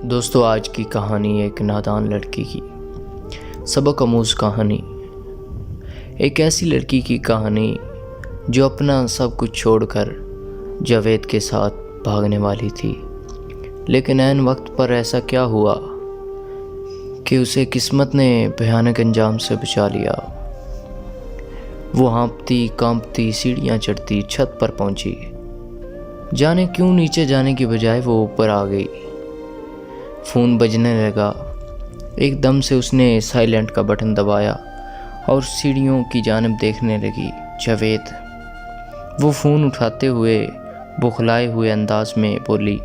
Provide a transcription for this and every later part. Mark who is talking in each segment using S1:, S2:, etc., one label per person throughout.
S1: दोस्तों, आज की कहानी एक नादान लड़की की सबक आमूज़ कहानी। एक ऐसी लड़की की कहानी जो अपना सब कुछ छोड़कर जावेद के साथ भागने वाली थी, लेकिन ऐन वक्त पर ऐसा क्या हुआ कि उसे किस्मत ने भयानक अंजाम से बचा लिया। वो हाँफती कांपती सीढ़ियाँ चढ़ती छत पर पहुंची। जाने क्यों नीचे जाने की बजाय वो ऊपर आ गई। फ़ोन बजने लगा। एकदम से उसने साइलेंट का बटन दबाया और सीढ़ियों की जानिब देखने लगी। जावेद। वो फ़ोन उठाते हुए बौखलाए हुए अंदाज में बोली,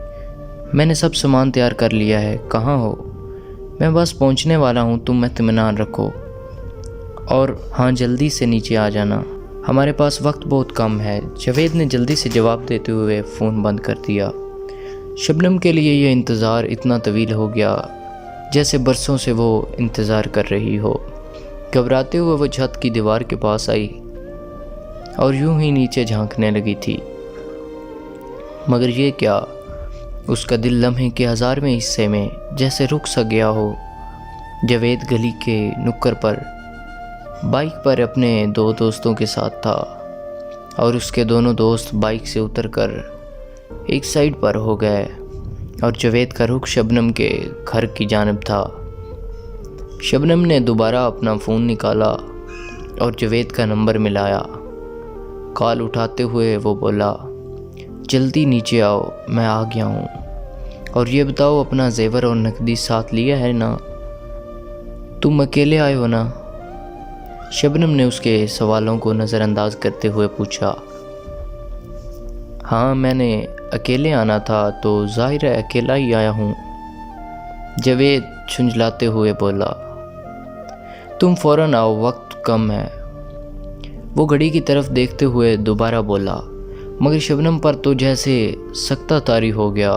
S1: मैंने सब सामान तैयार कर लिया है, कहाँ हो? मैं बस पहुंचने वाला हूँ, तुम इत्मीनान रखो और हाँ, जल्दी से नीचे आ जाना, हमारे पास वक्त बहुत कम है। जावेद ने जल्दी से जवाब देते हुए फ़ोन बंद कर दिया। शबनम के लिए यह इंतज़ार इतना तवील हो गया जैसे बरसों से वो इंतज़ार कर रही हो। घबराते हुए वो छत की दीवार के पास आई और यूं ही नीचे झांकने लगी थी, मगर ये क्या, उसका दिल लम्हे के 1000वें हिस्से में जैसे रुक सा गया हो। जावेद गली के नुक्कड़ पर बाइक पर अपने 2 दोस्तों के साथ था और उसके दोनों दोस्त बाइक से उतरकर एक साइड पर हो गए और जावेद का रुख शबनम के घर की जानिब था। शबनम ने दोबारा अपना फ़ोन निकाला और जावेद का नंबर मिलाया। कॉल उठाते हुए वो बोला, जल्दी नीचे आओ, मैं आ गया हूँ, और ये बताओ अपना जेवर और नकदी साथ लिया है ना? तुम अकेले आए हो ना? शबनम ने उसके सवालों को नज़रअंदाज करते हुए पूछा। हाँ, मैंने अकेले आना था तो जाहिर है अकेला ही आया हूँ, जावेद झुंझलाते हुए बोला। तुम फ़ौरन आओ, वक्त कम है। वो घड़ी की तरफ देखते हुए दोबारा बोला, मगर शबनम पर तो जैसे सख्ता तारी हो गया।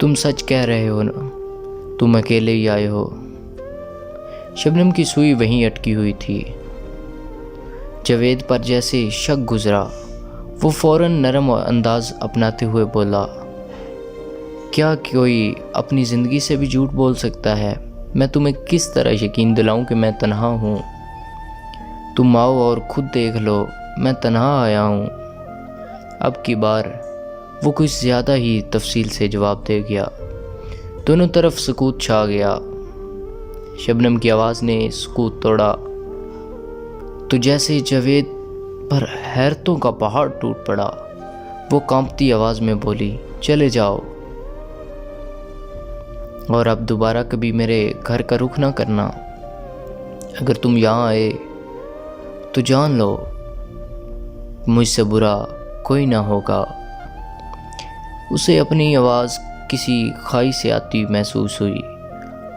S1: तुम सच कह रहे हो ना, तुम अकेले ही आए हो? शबनम की सुई वहीं अटकी हुई थी। जावेद पर जैसे शक गुजरा। वो फ़ौरन नरम अंदाज अपनाते हुए बोला, क्या कोई अपनी ज़िंदगी से भी झूठ बोल सकता है? मैं तुम्हें किस तरह यकीन दिलाऊं कि मैं तन्हा हूँ? तुम आओ और ख़ुद देख लो, मैं तन्हा आया हूँ। अब की बार वो कुछ ज़्यादा ही तफसील से जवाब दे गया। दोनों तरफ सुकूत छा गया। शबनम की आवाज़ ने सुकूत तोड़ा तो जैसे जावेद पर हैरतों का पहाड़ टूट पड़ा। वो कांपती आवाज़ में बोली, चले जाओ और अब दोबारा कभी मेरे घर का रुख ना करना। अगर तुम यहाँ आए तो जान लो, मुझसे बुरा कोई ना होगा। उसे अपनी आवाज़ किसी खाई से आती महसूस हुई।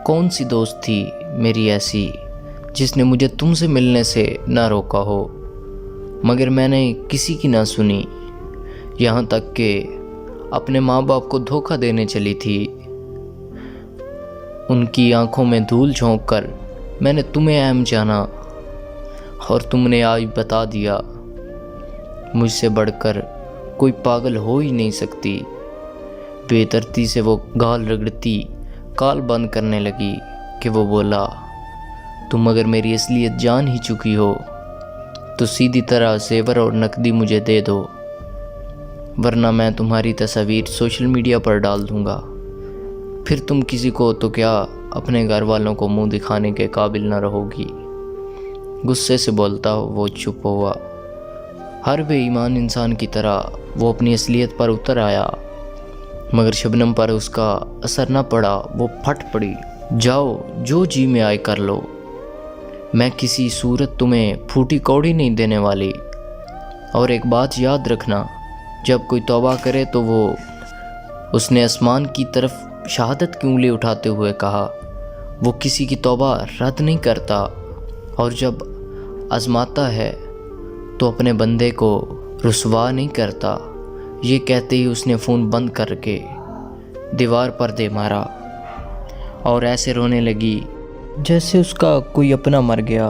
S1: कौन सी दोस्त थी मेरी ऐसी जिसने मुझे तुमसे मिलने से ना रोका हो? मगर मैंने किसी की ना सुनी, यहाँ तक कि अपने माँ बाप को धोखा देने चली थी। उनकी आंखों में धूल झोंक कर मैंने तुम्हें अहम जाना और तुमने आज बता दिया। मुझसे बढ़कर कोई पागल हो ही नहीं सकती। बेदर्दी से वो गाल रगड़ती काल बंद करने लगी कि वो बोला, तुम अगर मेरी असलियत जान ही चुकी हो तो सीधी तरह जेवर और नकदी मुझे दे दो, वरना मैं तुम्हारी तस्वीर सोशल मीडिया पर डाल दूंगा। फिर तुम किसी को तो क्या, अपने घर वालों को मुंह दिखाने के काबिल न रहोगी। गुस्से से बोलता वो चुप हुआ। हर बेईमान इंसान की तरह वो अपनी असलियत पर उतर आया, मगर शबनम पर उसका असर न पड़ा। वो फट पड़ी, जाओ जो जी में आए कर लो, मैं किसी सूरत तुम्हें फूटी कौड़ी नहीं देने वाली। और एक बात याद रखना, जब कोई तौबा करे तो उसने आसमान की तरफ शहादत की उंगली उठाते हुए कहा, वो किसी की तौबा रद्द नहीं करता, और जब आजमाता है तो अपने बंदे को रुसवा नहीं करता। ये कहते ही उसने फ़ोन बंद करके दीवार पर दे मारा और ऐसे रोने लगी जैसे उसका कोई अपना मर गया।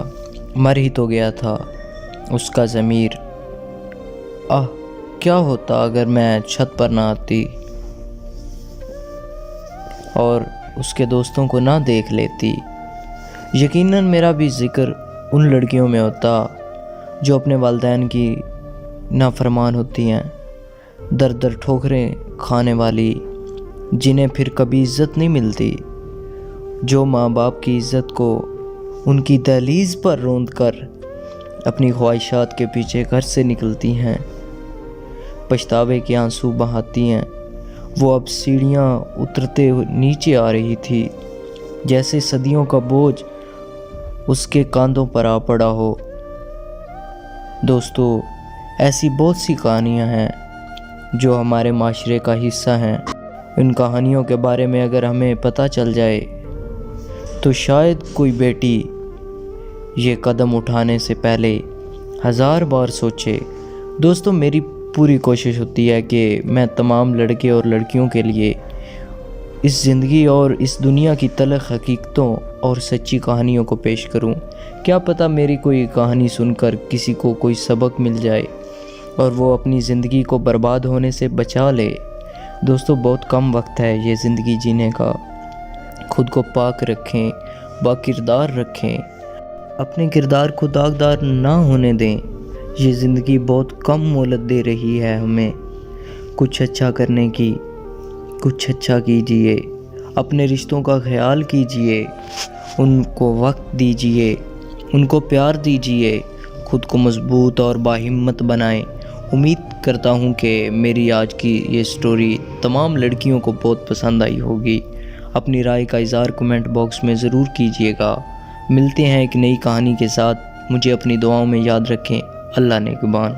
S1: मर ही तो गया था उसका ज़मीर। क्या होता अगर मैं छत पर ना आती? और उसके दोस्तों को ना देख लेती, यकीनन मेरा भी ज़िक्र उन लड़कियों में होता जो अपने वालिदैन की नाफरमान होती हैं, दर दर ठोकरें खाने वाली, जिन्हें फिर कभी इज़्ज़त नहीं मिलती, जो माँ बाप की इज़्ज़त को उनकी दहलीज़ पर रोंद कर अपनी ख्वाहिशात के पीछे घर से निकलती हैं, पछतावे के आंसू बहाती हैं। वो अब सीढ़ियाँ उतरते नीचे आ रही थी, जैसे सदियों का बोझ उसके कांधों पर आ पड़ा हो। दोस्तों, ऐसी बहुत सी कहानियाँ हैं जो हमारे माशरे का हिस्सा हैं। इन कहानियों के बारे में अगर हमें पता चल जाए तो शायद कोई बेटी ये कदम उठाने से पहले 1000 बार सोचे। दोस्तों, मेरी पूरी कोशिश होती है कि मैं तमाम लड़के और लड़कियों के लिए इस ज़िंदगी और इस दुनिया की तल्ख़ हकीकतों और सच्ची कहानियों को पेश करूं। क्या पता मेरी कोई कहानी सुनकर किसी को कोई सबक मिल जाए और वो अपनी ज़िंदगी को बर्बाद होने से बचा ले। दोस्तों, बहुत कम वक्त है ये ज़िंदगी जीने का। खुद को पाक रखें, बाकिरदार रखें, अपने किरदार को दागदार ना होने दें। ये ज़िंदगी बहुत कम मोहलत दे रही है हमें कुछ अच्छा करने की। कुछ अच्छा कीजिए, अपने रिश्तों का ख्याल कीजिए, उनको वक्त दीजिए, उनको प्यार दीजिए, खुद को मजबूत और बाहिम्मत बनाएं। उम्मीद करता हूँ कि मेरी आज की ये स्टोरी तमाम लड़कियों को बहुत पसंद आई होगी। अपनी राय का इज़हार कमेंट बॉक्स में ज़रूर कीजिएगा। मिलते हैं एक नई कहानी के साथ। मुझे अपनी दुआओं में याद रखें। अल्लाह नेगबान।